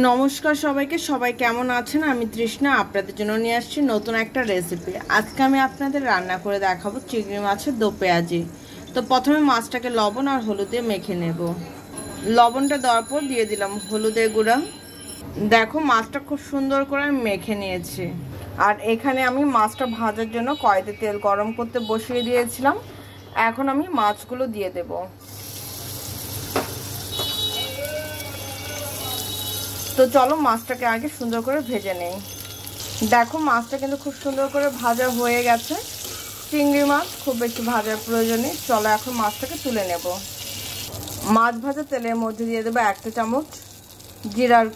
নমস্কার সবাইকে, সবাই কেমন আছেন? আমি তৃষ্ণা আপনাদের জন্য নিয়ে আসছি নতুন একটা রেসিপি। আজকে আমি আপনাদের রান্না করে দেখাবো চিংড়ি মাছের দো পেঁয়াজি। তো প্রথমে মাছটাকে লবণ আর হলুদে মেখে নেব। লবণটা দেওয়ার পর দিয়ে দিলাম হলুদের গুঁড়া। দেখো মাছটা খুব সুন্দর করে মেখে নিয়েছি। আর এখানে আমি মাছটা ভাজার জন্য কড়াইতে তেল গরম করতে বসিয়ে দিয়েছিলাম। এখন আমি মাছগুলো দিয়ে দেবো। তো চলো মাছটাকে আগে সুন্দর করে ভেজে নেই। দেখো মাছটা কিন্তু খুব সুন্দর করে ভাজা হয়ে গেছে। চিংড়ি মাছ খুব বেশি ভাজার প্রয়োজন নেই। চলো এখন মাছটাকে তুলে নেব। মাছ ভাজা তেলের মধ্যে দিয়ে দেবো 1 চামচ জিরার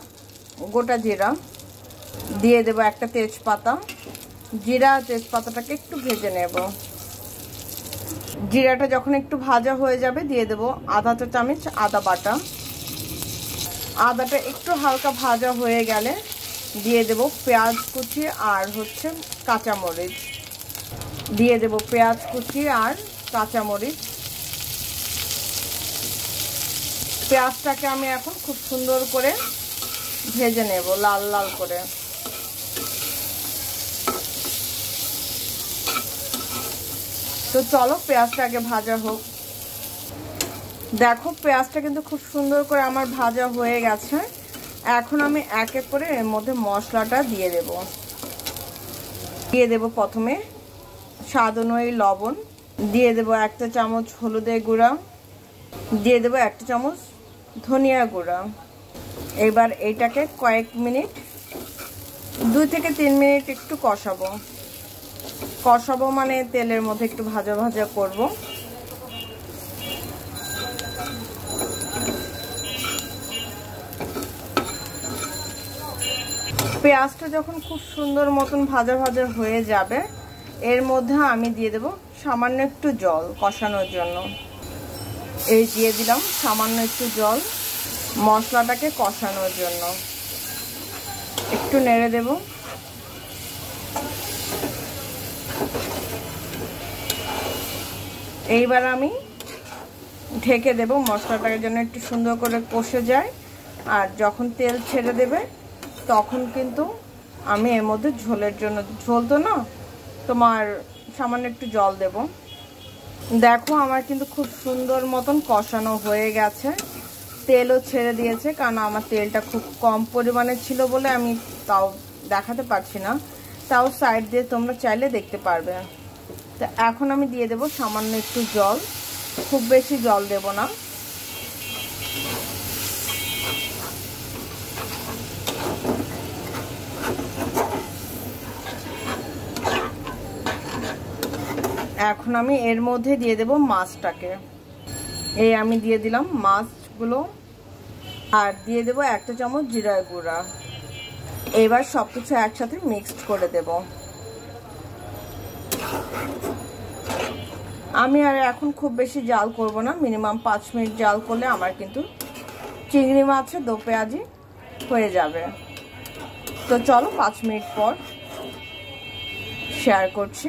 গোটা জিরা, দিয়ে দেবো একটা তেজপাতা। জিরা তেজপাতাটাকে একটু ভেজে নেব। জিরাটা যখন একটু ভাজা হয়ে যাবে দিয়ে দেবো আধা চা চামচ আদা বাটা। আদাটা একটু হালকা ভাজা হয়ে গেলে দিয়ে দেব পেঁয়াজ কুচি আর কাঁচামরিচ। দিয়ে দেব পেঁয়াজ কুচি আর কাঁচামরিচ। পেঁয়াজটাকে আমি এখন খুব সুন্দর করে ভেজে নেব, লাল লাল করে। তো চলো পেঁয়াজটা আগে ভাজা হোক। দেখো পেঁয়াজটা কিন্তু খুব সুন্দর করে আমার ভাজা হয়ে গেছে। এখন আমি এক এক করে এর মধ্যে মশলাটা দিয়ে দেব। দিয়ে দেব প্রথমে স্বাদ অনুযায়ী লবণ, দিয়ে দেব 1 চামচ হলুদের গুঁড়া, দিয়ে দেব 1 চামচ ধনিয়া গুঁড়া। এবার এটাকে কয়েক মিনিট 2 থেকে 3 মিনিট একটু কষাবো মানে তেলের মধ্যে একটু ভাজা ভাজা করব। পেঁয়াজটা যখন খুব সুন্দর মতন ভাজা ভাজা হয়ে যাবে এর মধ্যে আমি দিয়ে দেব সামান্য একটু জল কষানোর জন্য। এই দিয়ে দিলাম সামান্য একটু জল মশলাটাকে কষানোর জন্য। একটু নেড়ে দেব। এইবার আমি ঢেকে দেব মশলাটাকে যেন একটু সুন্দর করে কষে যায়। আর যখন তেল ছেড়ে দেবে তখন কিন্তু আমি এর মধ্যে ঝোলের জন্য, ঝোল তো না, তোমার সামান্য একটু জল দেব। দেখো আমার কিন্তু খুব সুন্দর মতন কষানো হয়ে গেছে। তেলও ছেড়ে দিয়েছে, কারণ আমার তেলটা খুব কম পরিমাণে ছিল বলে আমি তাও দেখাতে পারছি না। তাও সাইড দিয়ে তোমরা চাইলে দেখতে পারবে। তো এখন আমি দিয়ে দেব সামান্য একটু জল, খুব বেশি জল দেব না। এখন আমি এর মধ্যে দিয়ে দেব মাছটাকে। এই আমি দিয়ে দিলাম মাছগুলো আর দিয়ে দেব 1 চামচ জিরার গুঁড়া। এবার সবকিছু একসাথে মিক্সড করে দেব। আমি আর এখন খুব বেশি জাল করব না, মিনিমাম 5 মিনিট জাল করলে আমার কিন্তু চিংড়ি মাছের দো পেঁয়াজি হয়ে যাবে। তো চলো 5 মিনিট পর শেয়ার করছি।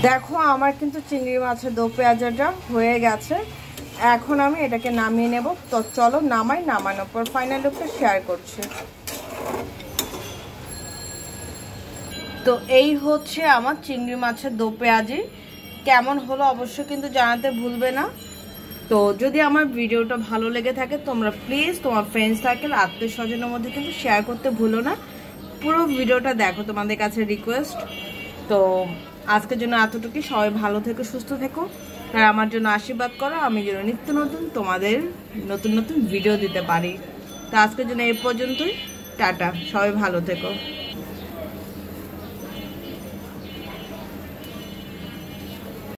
দেখো আমার কিন্তু চিংড়ি মাছের দো পেঁয়াজিটা হয়ে গেছে। এখন আমি এটাকে নামিয়ে নেব। তো চলো নামানোর পর ফাইনাল লুকটা শেয়ার করছি। তো এই হচ্ছে আমার চিংড়ি মাছের দো পেঁয়াজি। কেমন হলো অবশ্যই কিন্তু জানাতে ভুলবে না। তো যদি আমার ভিডিওটা ভালো লেগে থাকে তোমরা প্লিজ তোমার ফ্রেন্ড সার্কেল আত্মীয় স্বজনের মধ্যে কিন্তু শেয়ার করতে ভুলো না। পুরো ভিডিওটা দেখো, তোমাদের কাছে রিকোয়েস্ট। তো আজকের জন্য এতটুকুই। সবাই ভালো থেকো, সুস্থ থেকো, আর আমার জন্য আশীর্বাদ করো আমি যেন নিত্য নতুন তোমাদের নতুন নতুন ভিডিও দিতে পারি। তো আজকের জন্য এই পর্যন্তই। টাটা, সবাই ভালো থেকো।